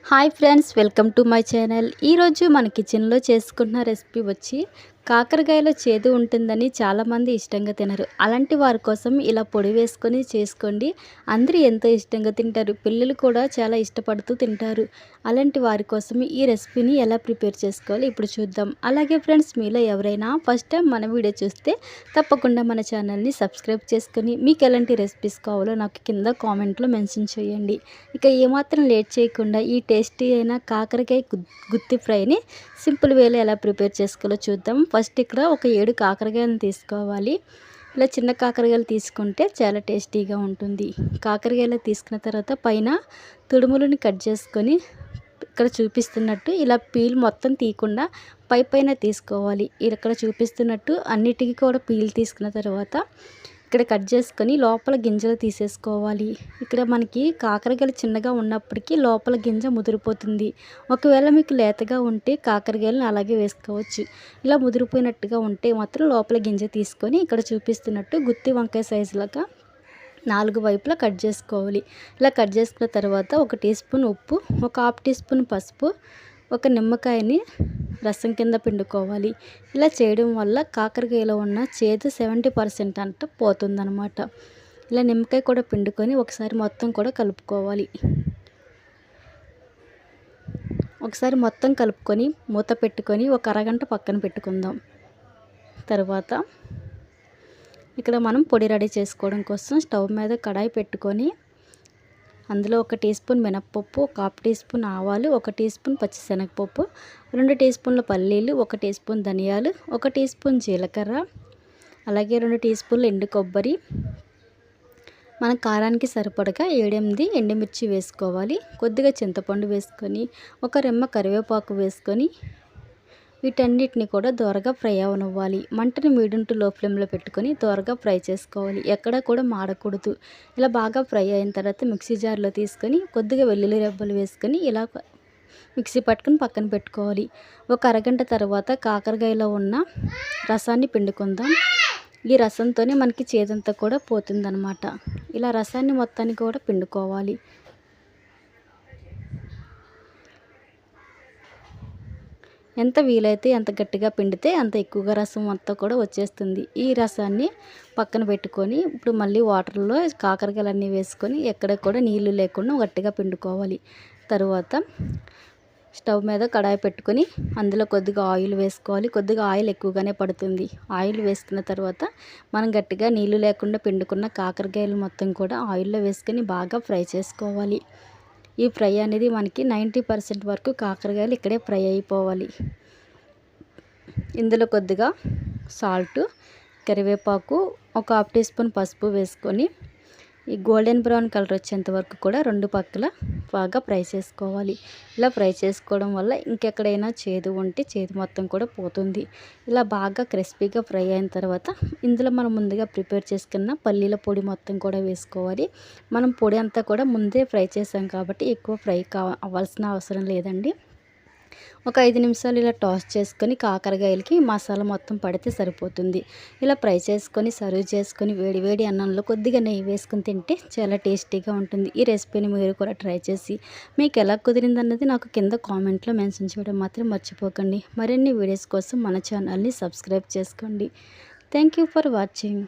Hi friends, welcome to my channel. ఈరోజు మన కిచెన్లో చేసుకున్న రెసిపీ వచ్చి కాకరకాయలో చేదు ఉంటుందని చాలామంది ఇష్టంగా తినరు. అలాంటి వారి కోసం ఇలా పొడి వేసుకొని చేసుకోండి. అందరూ ఎంతో ఇష్టంగా తింటారు. పిల్లలు కూడా చాలా ఇష్టపడుతూ తింటారు. అలాంటి వారి కోసం ఈ రెసిపీని ఎలా ప్రిపేర్ చేసుకోవాలి ఇప్పుడు చూద్దాం. అలాగే ఫ్రెండ్స్, మీలో ఎవరైనా ఫస్ట్ టైం మన వీడియో చూస్తే తప్పకుండా మన ఛానల్ని సబ్స్క్రైబ్ చేసుకొని మీకు ఎలాంటి రెసిపీస్ కావాలో నాకు కింద కామెంట్లో మెన్షన్ చేయండి. ఇక ఏమాత్రం లేట్ చేయకుండా ఈ టేస్టీ అయిన కాకరకాయ గుత్తి ఫ్రైని సింపుల్ వేలో ఎలా ప్రిపేర్ చేసుకోవాలో చూద్దాం. ఫస్ట్ ఇక్కడ ఒక 7 కాకరకాయలను తీసుకోవాలి. ఇలా చిన్న కాకరకాయలు తీసుకుంటే చాలా టేస్టీగా ఉంటుంది. కాకరకాయలు తీసుకున్న తర్వాత పైన తుడుములను కట్ చేసుకొని ఇక్కడ చూపిస్తున్నట్టు ఇలా పీల్ మొత్తం తీయకుండా పైన తీసుకోవాలి. ఇక్కడ చూపిస్తున్నట్టు అన్నిటికీ కూడా పీల్ తీసుకున్న తర్వాత ఇక్కడ కట్ చేసుకొని లోపల గింజలు తీసేసుకోవాలి. ఇక్కడ మనకి కాకరకాయలు చిన్నగా ఉన్నప్పటికీ లోపల గింజ ముదిరిపోతుంది. ఒకవేళ మీకు లేతగా ఉంటే కాకరకాయలను అలాగే వేసుకోవచ్చు. ఇలా ముదిరిపోయినట్టుగా ఉంటే మాత్రం లోపల గింజ తీసుకొని ఇక్కడ చూపిస్తున్నట్టు గుత్తి వంకాయ సైజులాగా 4 వైపులా కట్ చేసుకోవాలి. ఇలా కట్ చేసుకున్న తర్వాత 1 టీ స్పూన్ ఉప్పు, ఒక హాఫ్ టీ స్పూన్ పసుపు, ఒక నిమ్మకాయని రసం కింద పిండుకోవాలి. ఇలా చేయడం వల్ల కాకరకాయలో ఉన్న చేదు 70% అంట పోతుందన్నమాట. ఇలా నిమ్మకాయ కూడా పిండుకొని ఒకసారి మొత్తం కూడా కలుపుకోవాలి. ఒకసారి మొత్తం కలుపుకొని మూత పెట్టుకొని ఒక అరగంట పక్కన పెట్టుకుందాం. తర్వాత ఇక్కడ మనం పొడి రెడీ చేసుకోవడం కోసం స్టవ్ మీద కడాయి పెట్టుకొని అందులో 1 టీ స్పూన్ మినప్పప్పు, 1/2 టీ స్పూన్ ఆవాలు, 1 టీ స్పూన్ పచ్చిశనగపప్పు, 2 టీ స్పూన్ల పల్లీలు, 1 టీ స్పూన్ ధనియాలు, 1 టీ స్పూన్ జీలకర్ర, అలాగే 2 టీ స్పూన్ల ఎండు కొబ్బరి, మన కారానికి సరిపడగా 7-8 ఎండుమిర్చి వేసుకోవాలి. కొద్దిగా చింతపండు వేసుకొని ఒక రెమ్మ కరివేపాకు వేసుకొని వీటన్నిటిని కూడా దోరగా ఫ్రై అవనివ్వాలి. మంటని మీడియం టు లో ఫ్లేమ్లో పెట్టుకొని దోరగా ఫ్రై చేసుకోవాలి. ఎక్కడ కూడా మాడకూడదు. ఇలా బాగా ఫ్రై అయిన తర్వాత మిక్సీ జార్లో తీసుకొని కొద్దిగా వెల్లుల్లి రెబ్బలు వేసుకొని ఇలా మిక్సీ పట్టుకొని పక్కన పెట్టుకోవాలి. ఒక అరగంట తర్వాత కాకరకాయలో ఉన్న రసాన్ని పిండుకుందాం. ఈ రసంతోనే మనకి చేదంతా కూడా పోతుందన్నమాట. ఇలా రసాన్ని మొత్తాన్ని కూడా పిండుకోవాలి. ఎంత వీలైతే ఎంత గట్టిగా పిండితే అంత ఎక్కువగా రసం అంతా కూడా వచ్చేస్తుంది. ఈ రసాన్ని పక్కన పెట్టుకొని ఇప్పుడు మళ్ళీ వాటర్లో కాకరకాయలన్నీ వేసుకొని ఎక్కడ కూడా నీళ్లు లేకుండా గట్టిగా పిండుకోవాలి. తరువాత స్టవ్ మీద కడాయి పెట్టుకొని అందులో కొద్దిగా ఆయిల్ వేసుకోవాలి. కొద్దిగా ఆయిల్ ఎక్కువగానే పడుతుంది. ఆయిల్ వేసుకున్న తర్వాత మనం గట్టిగా నీళ్లు లేకుండా పిండుకున్న కాకరకాయలు మొత్తం కూడా ఆయిల్లో వేసుకొని బాగా ఫ్రై చేసుకోవాలి. ఈ ఫ్రై అనేది మనకి 90% వరకు కాకరకాయలు ఇక్కడే ఫ్రై అయిపోవాలి. ఇందులో కొద్దిగా సాల్ట్, కరివేపాకు, ఒక హాఫ్ టీ స్పూన్ పసుపు వేసుకొని ఈ గోల్డెన్ బ్రౌన్ కలర్ వచ్చేంత వరకు కూడా 2 పక్కల బాగా ఫ్రై చేసుకోవాలి. ఇలా ఫ్రై చేసుకోవడం వల్ల ఇంకెక్కడైనా చేదు ఉంటే చేదు మొత్తం కూడా పోతుంది. ఇలా బాగా క్రిస్పీగా ఫ్రై అయిన తర్వాత ఇందులో మనం ముందుగా ప్రిపేర్ చేసుకున్న పల్లీల పొడి మొత్తం కూడా వేసుకోవాలి. మనం పొడి అంతా కూడా ముందే ఫ్రై చేసాం కాబట్టి ఎక్కువ ఫ్రై అవ్వాల్సిన అవసరం లేదండి. ఒక 5 నిమిషాలు ఇలా టాస్ చేసుకొని కాకరకాయలకి మసాలా మొత్తం పడితే సరిపోతుంది. ఇలా ఫ్రై చేసుకొని సర్వ్ చేసుకొని వేడి అన్నంలో కొద్దిగా నెయ్యి వేసుకొని తింటే చాలా టేస్టీగా ఉంటుంది. ఈ రెసిపీని మీరు కూడా ట్రై చేసి మీకు ఎలా కుదిరిందన్నది నాకు కింద కామెంట్లో మెన్షన్ చేయడం మాత్రం మర్చిపోకండి. మరిన్ని వీడియోస్ కోసం మన ఛానల్ని సబ్స్క్రైబ్ చేసుకోండి. Thank you for watching.